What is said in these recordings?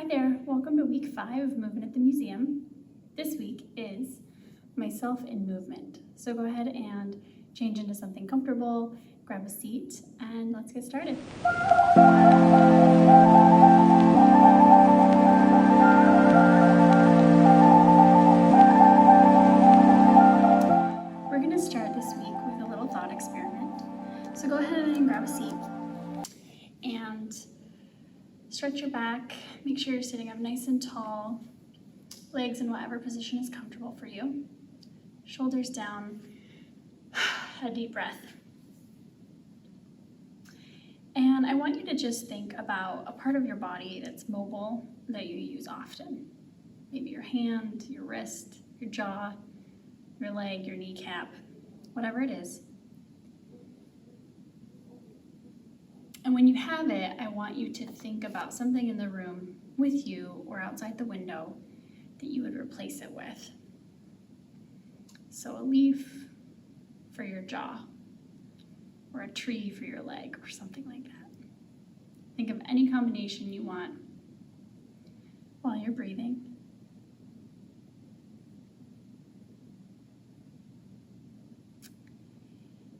Hi there, welcome to week 5 of Movin at the Museum. This week is myself in movement. So go ahead and change into something comfortable, grab a seat, and let's get started. We're gonna start this week with a little thought experiment. So go ahead and grab a seat and stretch your back. Make sure you're sitting up nice and tall, legs in whatever position is comfortable for you. Shoulders down, a deep breath. And I want you to just think about a part of your body that's mobile that you use often. Maybe your hand, your wrist, your jaw, your leg, your kneecap, whatever it is. And when you have it, I want you to think about something in the room with you or outside the window that you would replace it with. So a leaf for your jaw, or a tree for your leg, or something like that. Think of any combination you want while you're breathing.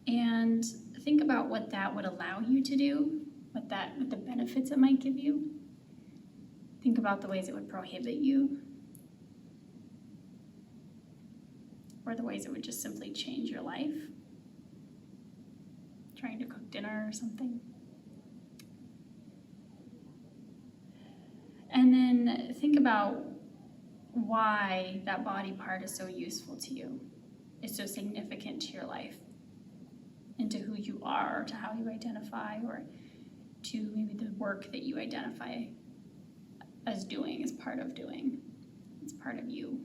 And think about what that would allow you to do, what the benefits it might give you. Think about the ways it would prohibit you, or the ways it would just simply change your life. Trying to cook dinner or something. And then think about why that body part is so useful to you, is so significant to your life, and to who you are, or to how you identify, or to maybe the work that you identify as doing, as part of doing. It's part of you.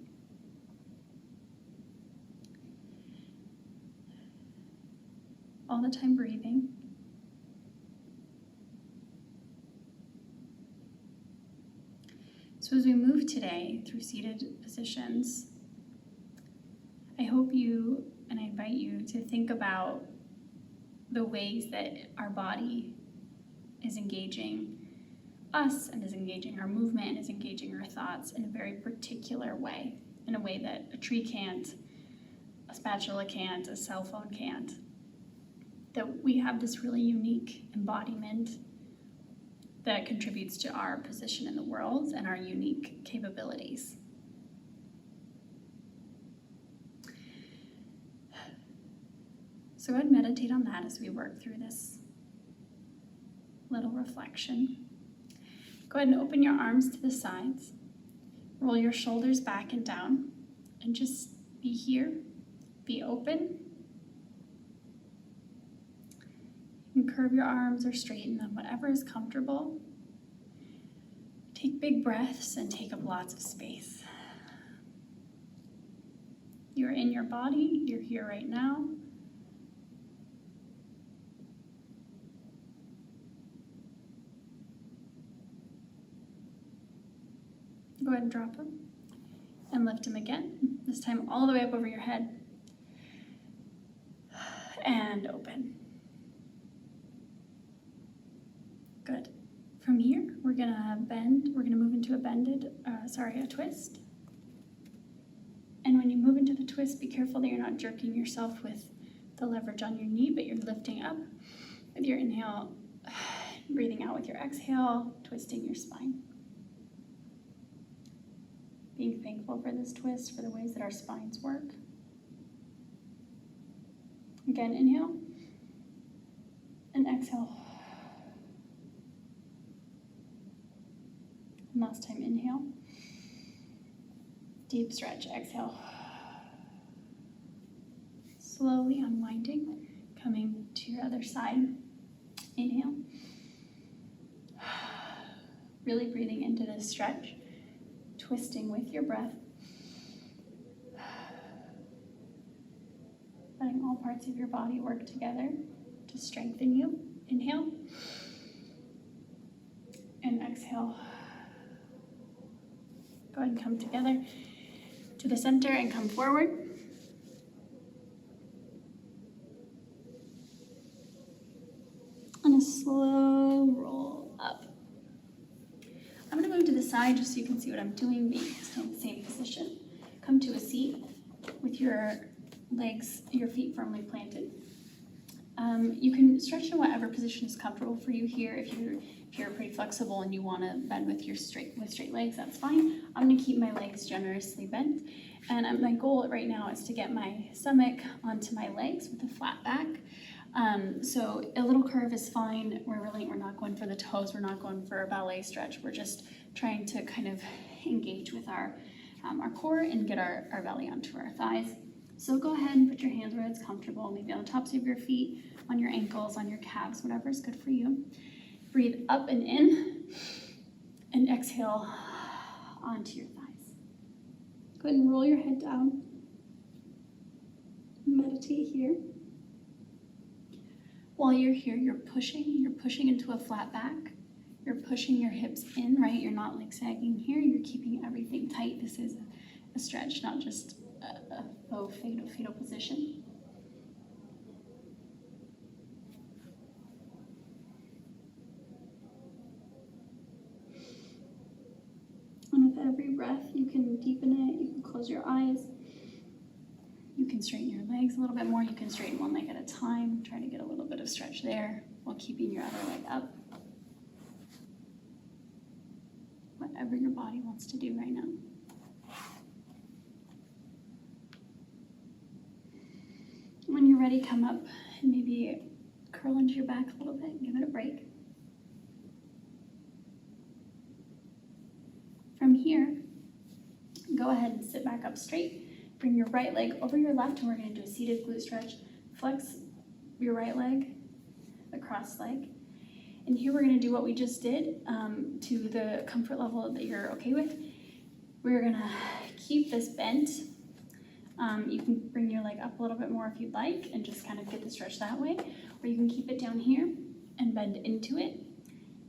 All the time breathing. So as we move today through seated positions, I hope you, and I invite you to think about the ways that our body is engaging us, and is engaging our movement, and is engaging our thoughts in a very particular way, in a way that a tree can't, a spatula can't, a cell phone can't. That we have this really unique embodiment that contributes to our position in the world and our unique capabilities. So go ahead and meditate on that as we work through this little reflection. Go ahead and open your arms to the sides. Roll your shoulders back and down, and just be here, be open. You can curve your arms or straighten them, whatever is comfortable. Take big breaths and take up lots of space. You're in your body, you're here right now. Go ahead and drop them and lift them again, this time all the way up over your head. And open. Good. From here, we're gonna move into a twist. And when you move into the twist, be careful that you're not jerking yourself with the leverage on your knee, but you're lifting up with your inhale, breathing out with your exhale, twisting your spine. Being thankful for this twist, for the ways that our spines work. Again, inhale, and exhale. And last time, inhale. Deep stretch, exhale. Slowly unwinding, coming to your other side. Inhale. Really breathing into this stretch, twisting with your breath. Letting all parts of your body work together to strengthen you. Inhale. And exhale. Go ahead and come together to the center and come forward. And a slow roll up. I'm going to move to the side just so you can see what I'm doing. Stay in the same position. Come to a seat with your legs, your feet firmly planted. You can stretch in whatever position is comfortable for you here. If you're pretty flexible and you want to bend with straight legs, that's fine. I'm going to keep my legs generously bent, and my goal right now is to get my stomach onto my legs with a flat back. So a little curve is fine. We're not going for the toes. We're not going for a ballet stretch. We're just trying to kind of engage with our core and get our belly onto our thighs. So go ahead and put your hands where it's comfortable, maybe on the tops of your feet, on your ankles, on your calves, whatever is good for you. Breathe up and in, and exhale onto your thighs. Go ahead and roll your head down. Meditate here. While you're here, you're pushing into a flat back. You're pushing your hips in, right? You're not like sagging here. You're keeping everything tight. This is a stretch, not just a faux fetal position. And with every breath, you can deepen it. You can close your eyes. You can straighten your legs a little bit more. You can straighten one leg at a time. Try to get a little bit of stretch there while keeping your other leg up. Whatever your body wants to do right now. When you're ready, come up and maybe curl into your back a little bit. Give it a break. From here, go ahead and sit back up straight. Bring your right leg over your left, and we're going to do a seated glute stretch. Flex your right leg, the cross leg. And here we're going to do what we just did to the comfort level that you're okay with. We're going to keep this bent. You can bring your leg up a little bit more if you'd like and just kind of get the stretch that way. Or you can keep it down here and bend into it.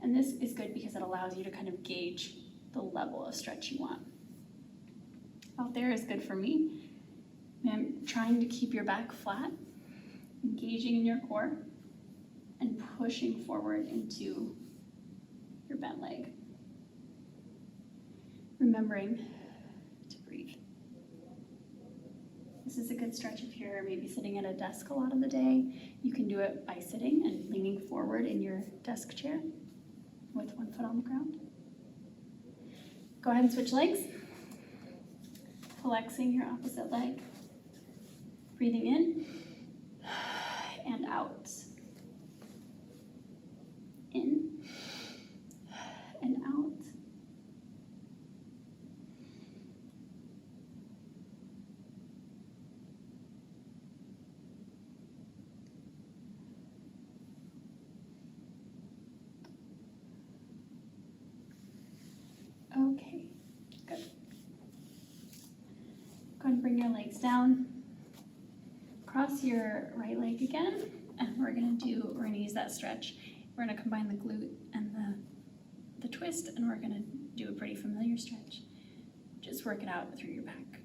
And this is good because it allows you to kind of gauge the level of stretch you want. Out there is good for me. I'm trying to keep your back flat, engaging in your core, and pushing forward into your bent leg. Remembering to breathe. This is a good stretch if you're maybe sitting at a desk a lot of the day. You can do it by sitting and leaning forward in your desk chair with one foot on the ground. Go ahead and switch legs. Flexing your opposite leg. Breathing in and out. In and out. Okay, good. Go ahead and bring your legs down. Cross your right leg again, and we're gonna use that stretch. We're gonna combine the glute and the twist, and we're gonna do a pretty familiar stretch. Just work it out through your back.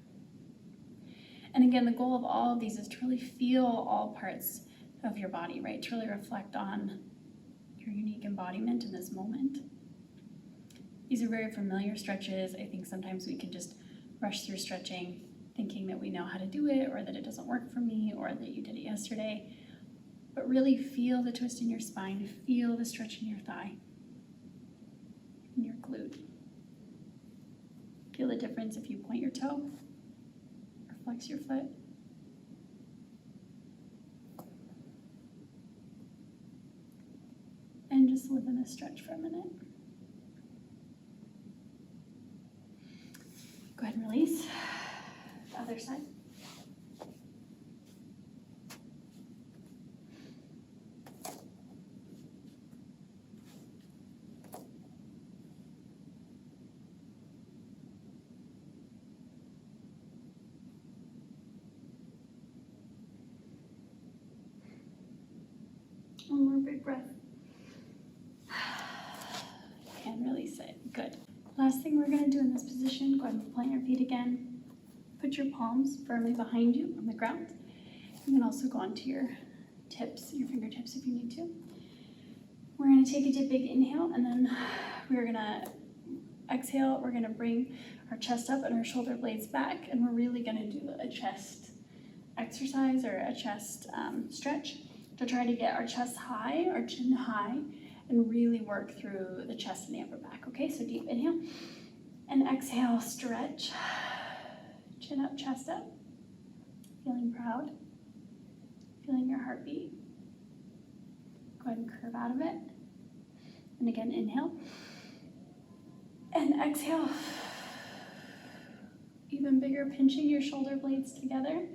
And again, the goal of all of these is to really feel all parts of your body, right? To really reflect on your unique embodiment in this moment. These are very familiar stretches. I think sometimes we can just rush through stretching thinking that we know how to do it or that it doesn't work for me or that you did it yesterday. But really feel the twist in your spine, feel the stretch in your thigh, in your glute. Feel the difference if you point your toe or flex your foot. And just live in a stretch for a minute. Go ahead and release. The other side. One more big breath. And release it. Good. Last thing we're going to do in this position, go ahead and plant your feet again. Put your palms firmly behind you on the ground. You can also go onto your tips, your fingertips if you need to. We're going to take a big inhale, and then we're going to exhale, we're gonna bring our chest up and our shoulder blades back, and we're really gonna do a chest exercise or a chest stretch to try to get our chest high, our chin high, and really work through the chest and the upper back. Okay, so deep inhale and exhale, stretch. Chin up, chest up. Feeling proud. Feeling your heartbeat. Go ahead and curve out of it. And again, inhale. And exhale. Even bigger, pinching your shoulder blades together.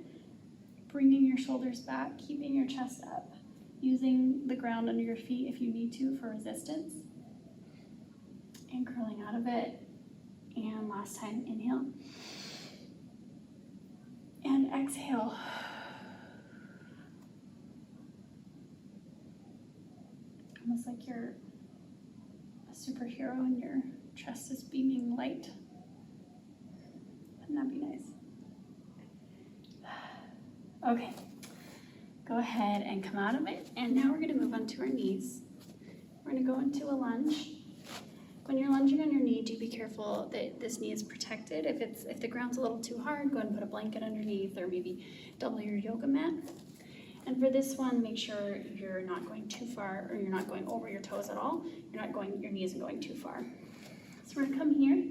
Bringing your shoulders back, keeping your chest up. Using the ground under your feet if you need to for resistance. And curling out of it. And last time, inhale. And exhale. Almost like you're a superhero and your chest is beaming light. Wouldn't that be nice? Okay, go ahead and come out of it. And now we're gonna move on to our knees. We're gonna go into a lunge. When you're lunging on your knee, do be careful that this knee is protected. If the ground's a little too hard, go ahead and put a blanket underneath or maybe double your yoga mat. And for this one, make sure you're not going too far or you're not going over your toes at all. Your knee isn't going too far. So we're gonna come here.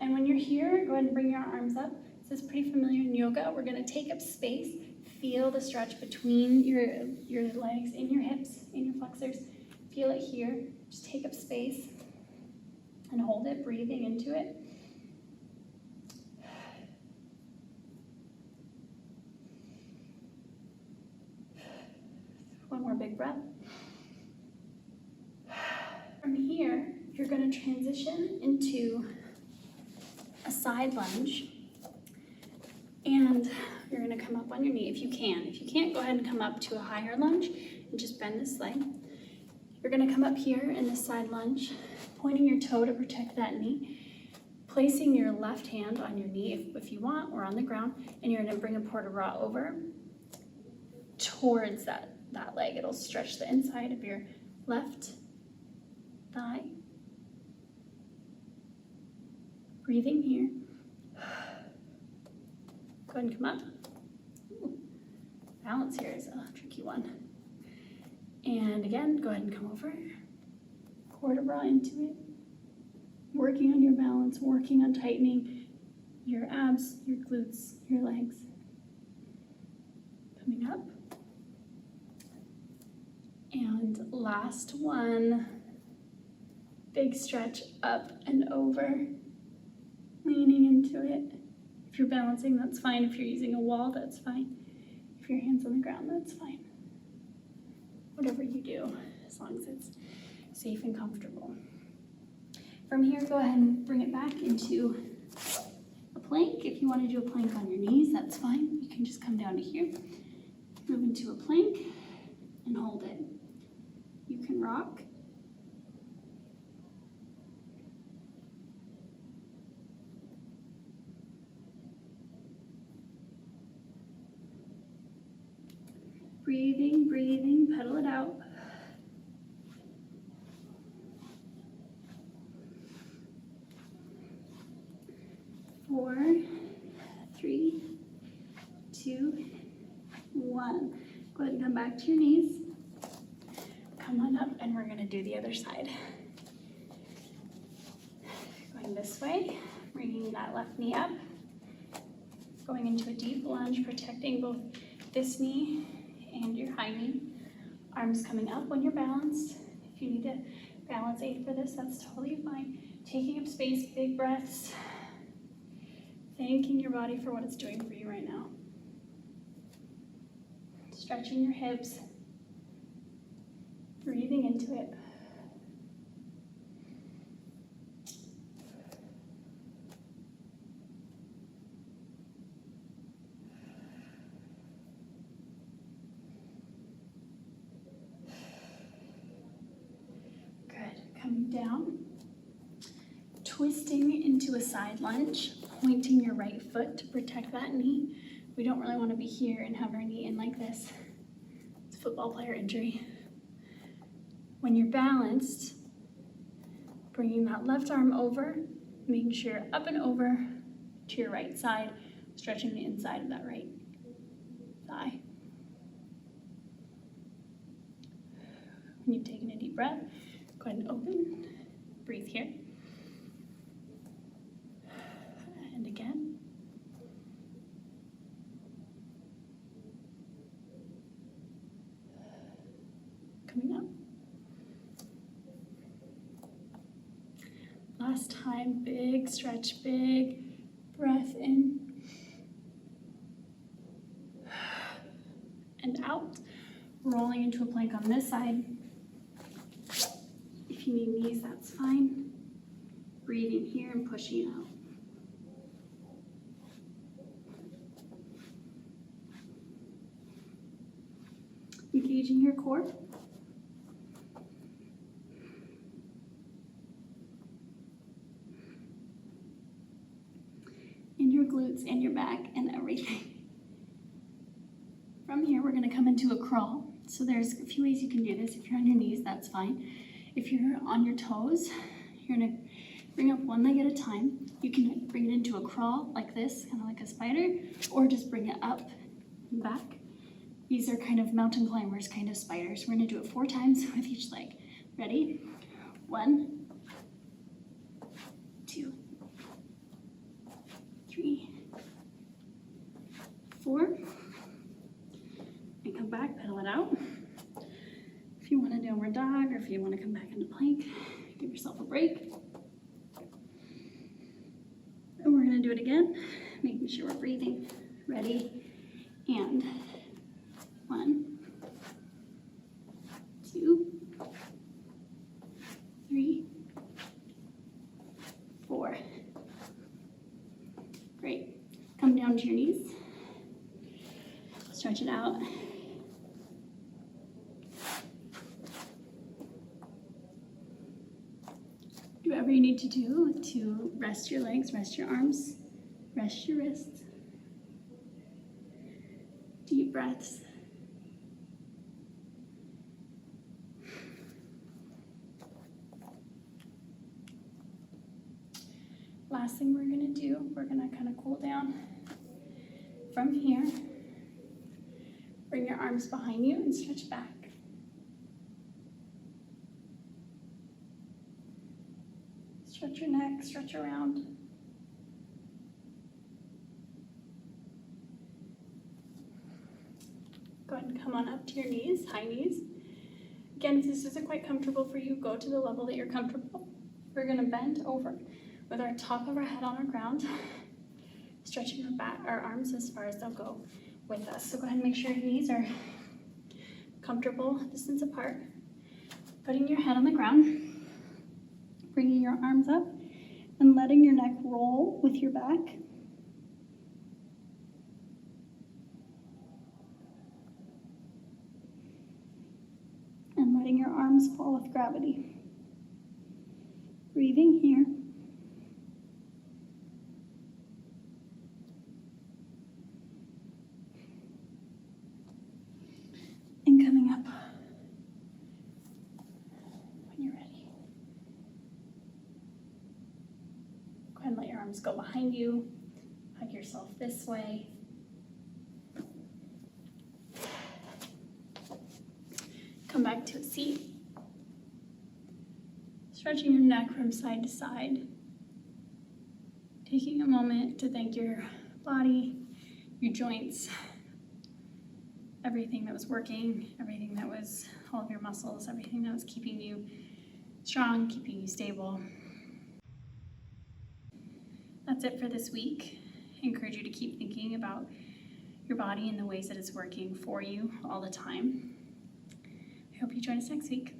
And when you're here, go ahead and bring your arms up. This is pretty familiar in yoga. We're gonna take up space. Feel the stretch between your legs, in your hips, in your flexors. Feel it here. Just take up space and hold it, breathing into it. One more big breath. From here, you're going to transition into a side lunge, and you're going to come up on your knee if you can. If you can't, go ahead and come up to a higher lunge and just bend this leg. You're going to come up here in the side lunge, pointing your toe to protect that knee, placing your left hand on your knee if you want, or on the ground, and you're going to bring a port de bras over towards that leg. It'll stretch the inside of your left thigh. Breathing here. Go ahead and come up. Ooh, balance here is a tricky one. And again, go ahead and come over. Port de bras into it. Working on your balance, working on tightening your abs, your glutes, your legs. Coming up. And last one. Big stretch up and over. Leaning into it. If you're balancing, that's fine. If you're using a wall, that's fine. If your hand's on the ground, that's fine. Whatever you do, as long as it's safe and comfortable. From here, go ahead and bring it back into a plank. If you want to do a plank on your knees, that's fine. You can just come down to here, move into a plank, and hold it. You can rock. Breathing, breathing, pedal it out. Four, 3, 2, 1. Go ahead and come back to your knees. Come on up, and we're gonna do the other side. Going this way, bringing that left knee up. Going into a deep lunge, protecting both this knee and your high knee. Arms coming up when you're balanced. If you need a balance aid for this, that's totally fine. Taking up space, big breaths. Thanking your body for what it's doing for you right now. Stretching your hips. Breathing into it. Coming down, twisting into a side lunge, pointing your right foot to protect that knee. We don't really want to be here and have our knee in like this. It's a football player injury. When you're balanced, bringing that left arm over, making sure you're up and over to your right side, stretching the inside of that right thigh. When you've taken a deep breath, go ahead and open, breathe here. And again. Coming up. Last time, big stretch, big breath in and out. Rolling into a plank on this side. If you need knees, that's fine. Breathing here and pushing out. Engaging your core. And your glutes and your back and everything. From here, we're going to come into a crawl. So there's a few ways you can do this. If you're on your knees, that's fine. If you're on your toes, you're going to bring up one leg at a time. You can bring it into a crawl like this, kind of like a spider, or just bring it up and back. These are kind of mountain climbers, kind of spiders. We're going to do it 4 times with each leg. Ready? 1, 2, 3, 4. And come back, pedal it out. If you want to downward dog, or if you want to come back into plank, give yourself a break. And we're going to do it again, making sure we're breathing. Ready? And 1, 2, 3, 4. Great. Come down to your knees. Stretch it out. Do whatever you need to do to rest your legs, rest your arms, rest your wrists. Deep breaths. Last thing we're going to do, we're going to kind of cool down from here. Bring your arms behind you and stretch back. Stretch your neck, stretch around. Go ahead and come on up to your knees, high knees. Again, if this isn't quite comfortable for you, go to the level that you're comfortable. We're going to bend over with our top of our head on our ground, stretching our arms as far as they'll go with us. So go ahead and make sure your knees are comfortable distance apart. Putting your head on the ground, bringing your arms up, and letting your neck roll with your back. And letting your arms fall with gravity. Breathing here. And coming up when you're ready. Go ahead and let your arms go behind you. Hug yourself this way. Come back to a seat. Stretching your neck from side to side. Taking a moment to thank your body, your joints, everything that was working, everything that was, all of your muscles, everything that was keeping you strong, keeping you stable. That's it for this week. I encourage you to keep thinking about your body and the ways that it's working for you all the time. I hope you join us next week.